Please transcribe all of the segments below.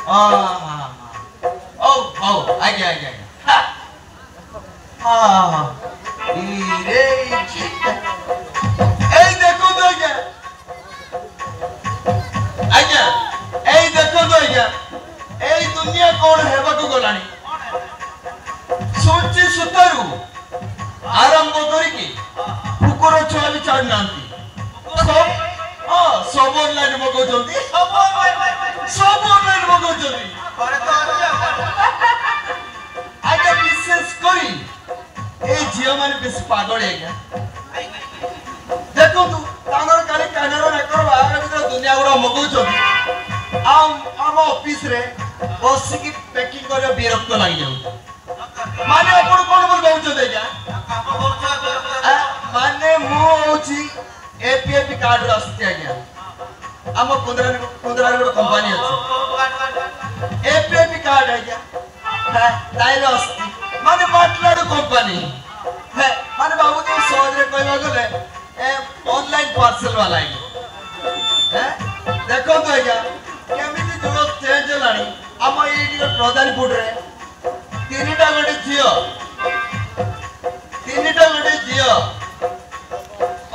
ओ ओ आगे आगे आगे हाँ रे ए देखो तो आगे आगे ए देखो तो आगे ए दुनिया कौन है बाकु गलानी सोची सुतारू आरंभ करिकी कुकुर छुआ भी चढ़ नांती सब ऑनलाइन मगौଛନ୍ତି सब ऑनलाइन मगौଛନ୍ତି आगे विशेष करी ए झियो माने बेस पागल है देखो तू तांगर काले कानर नाकर बाहर भीतर दुनिया गुड़ा मगौଛନ୍ତି आम ऑफिस रे बस की पैकिंग करे विरक्त लागि जाउ माने अपन कोन बोल गौଛନ୍ତି क्या माने मु होची एपीएपी कार्ड रास्ते आज्ञा आम कुंदरा गोटे कंपनी अच्छे एपीएपी कार्ड आज्ञा ताइल आस्ती माने बाटलाडू कंपनी माने बाबू तो सहज रे कहबा गले ऑनलाइन पार्सल वाला है देखो तो आज्ञा केमिति जुग चेंज होलानी आम एडी प्रधानपुर रे तीनटा गोटे झियो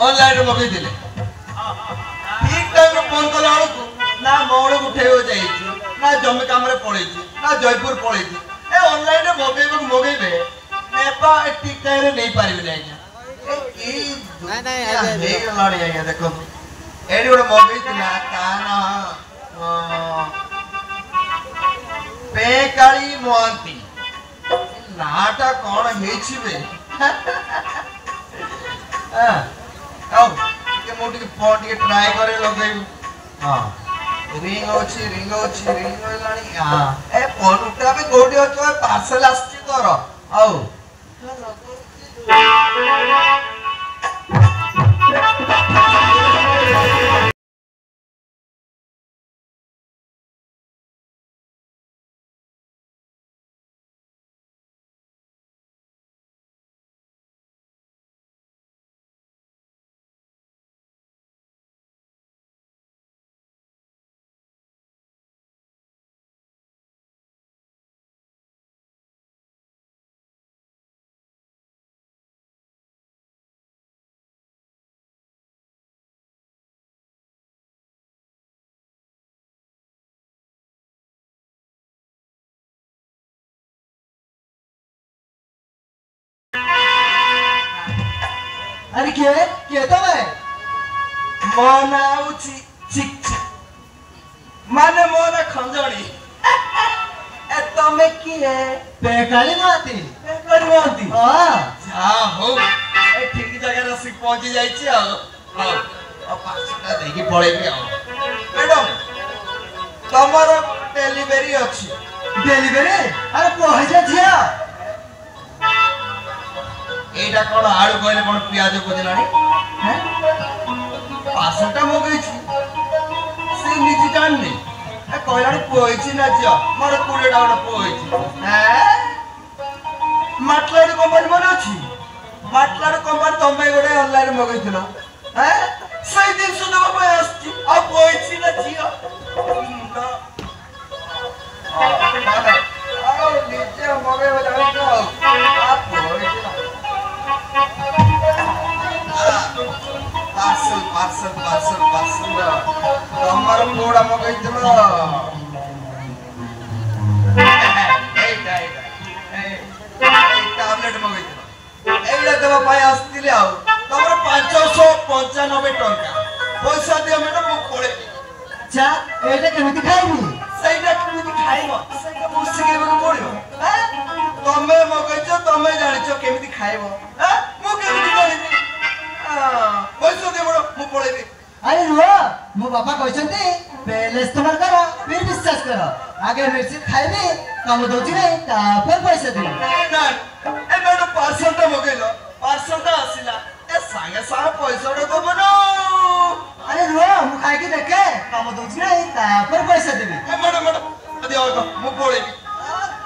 ऑनलाइन मगे दिले ठीक टाइम फोन कला ना मौड़ उठे हो जाई ना जमी काम रे पड़े ना जयपुर पड़े ए ऑनलाइन मगेबे नेपा ठीक टाइम रे नहीं पारिबे नहीं नहीं लाड़ी आया देखो एडी गोटे मगे दिला काना पेकाली मोहंती नाटा कोन हेछिबे हां आओ के मोटी के फोन के ट्राई करे लगे हां रिंग होलानी हां ए फोन उठा भी गोडी होतो पार्सल आस्ती कर आओ अरे के तो मैं मनाउची चिक माने मोना खंजणी ए तमे की है पेकाली माती हां जा हो ए ठीक जगह रे सिक पहुंची जाई छी आ पासटा देकी पळेबी आ मैडम तमरो डिलीवरी अछि डिलीवरी अरे पहुंचा छिया एटा कोन आळू कहले कोन प्याज खोजलानी हैं पासटा मगई छी से निजी जाननी ए कहलानी पोई छी ना जियो मोर 20 टा गोटे पोई छी हैं माटलाड कंपनी मन अछि माटलाड कंपनी तमे गोटे ऑनलाइन मगई थिलो हैं सही दिन सुनबा पे आछि आ पोई छी ना जियो आ निजे मगई वाला तो आ पोई छी पार्सल तमर कोड़ा मगई दिलो टैबलेट मगई दिलो एइला देबा पाए आस्तिले आ तमर 595 टंका पैसा दियो मैडम मु कोळे अच्छा एटा केमिति खाइबी सहीटा केमिति खाइबो सहीटा मुसिके बको पड़ियो तमे मगईचो तमे जानिचो केमिति खाइबो मु केमिति जानिबी पैसा दे बड़ो मु पळेबी अरे रो मो बाबा कहछंती पहले इस्तेमाल करो फिर विश्वास करो आगे मेडिसिन खाइबी काम दोची नहीं तापर पैसा दे ना ए मैडम पार्सल तो मगेलो पार्सल तो आसिला ए संगे संगे पैसा रे को बनो अरे रो मु खाइ के देखे काम दोची नहीं तापर पैसा देबी ए मैडम अदि आओ मु पळेबी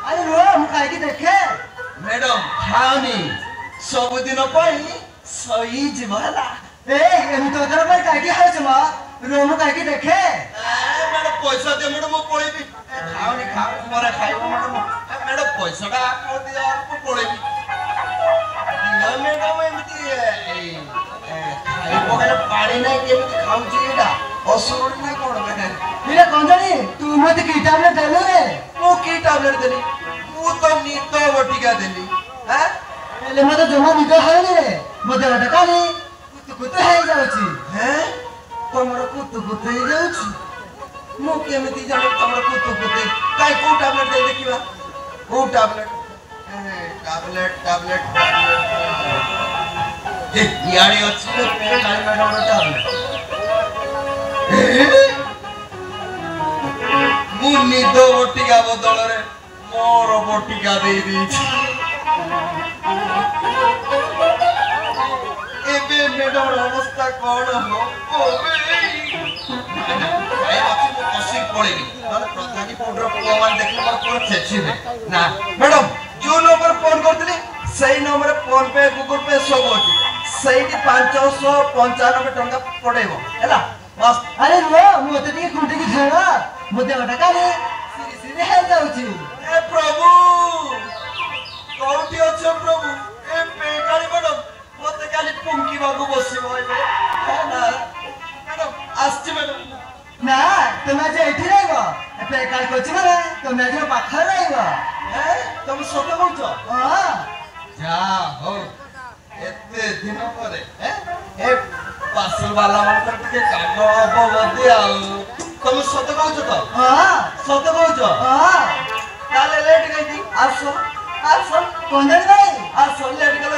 अरे रो मु खाइ के देखे मैडम खाओनी सब दिन पई सही जीवला ए एम तो दर पर काकी हाउ छमा रोम काकी देखे मैडम पैसा दे मैडम मु पळेबी ଖାଉନି ଖାଉନି ପରେ ଖାଇବ ମ୍ୟାଡମ ପଇସାଟା ଦିଅ ମୁଁ ପଳେଇବି ମ୍ୟାଡମ ଏମିତି ଖାଇବ ହେଲେ ପାଣି ନାହିଁ କେମିତି ଖାଉଛି ଏଇଟା ଅସୁରୁଣି ନା କଣ ଏଇଟା କଣ ଜାଣି ତୁ ମତେ କି ଟାବଲେଟ ଦେଲୁ ରେ ମୁଁ କି ଟାବଲେଟ ଦେଲି ମୁଁ ତ ନିଦ ବଟିକା ଦେଲି ହେଲେ ମତେ ଜମା ନିଦ ହଉନି ରେ ମତେ ଗୋଟେ କାଲି କୁତୁ ହେଇଯାଉଛି ତମର କୁତୁ ହେଇଯାଉଛି ମୁଁ କେମିତି ଜାଣି ତମର କୁତୁ କାଇଁ କୋଉ ଟାବଲେଟ ଦେଇ ଦେଖିବା କୋଉ ଟାବଲେଟ ଟାବଲେଟ ଇଆଡେ ଅଛି କାଳି ମ୍ୟାଡମର ଟାବଲେଟ ମୁଁ ନିଦ ବଟିକା ବଦଳରେ ମୋର ବଟିକା ଦେଇ ଦେଇଛି ଏବେ ମ୍ୟାଡମର ଅବସ୍ଥା କଣ ହବ ପଳେଇବି ପ୍ରଧାନୀ ପୁଅର ପୁଅମାନେ ଦେଖିଲେ ମୋର ପୁଅ ଛେଚିବେ ନା ମ୍ୟାଡମ ଯୋଉ ନମ୍ବର ଫୋନ କରିଥିଲି ସେଇ ନମ୍ବରରେ ଫୋନ ପେ ଗୁଗଲ ପେ ସବୁ ଅଛି ସେଇଠି 595 ଟଙ୍କା ପଠେଇବ ହେଲା ବସ୍ ଆରେ ରୁହ ମତେ ଟିକେ ଖୁଣ୍ଟିକି ଛାଡ଼ ମତେ ଗୋଟେ କାଲି ସିରି ହେଇଯାଉଛି ଏ ପ୍ରଭୁ କୋଉଠି ଅଛ ପ୍ରଭୁ ଏ ବେକାରୀ ମ୍ୟାଡମ ମତେ କାଲି ପୁଙ୍କିବାକୁ ବସିବ ଏବେ ନା ମ୍ୟାଡମ ଆସିଛି ମ୍ୟାଡମ ନା ତୁମେ ଆଜି ଏଠି ରହିବ ଏବେ କାଲି କହୁଛି ମାନେ ତୁମେ ଆଜି ପାଖରେ ରହିବ ତମେ ସତ କହୁଛ ଯା ହଉ ଏତେ ଦିନ ପରେ ଏ ପାର୍ସଲ ବାଲା ମାନଙ୍କର ଟିକେ କାମ ହବ ବୋଧେ ଆଉ ତମେ ସତ କହୁଛ ତ ସତ କହୁଛ ତାହେଲେ ଲେଟ୍ କାହିଁକି ଆସ କନ୍ଦାଣି ଭାଇ ଆସ ଲେଟ୍ କଲେ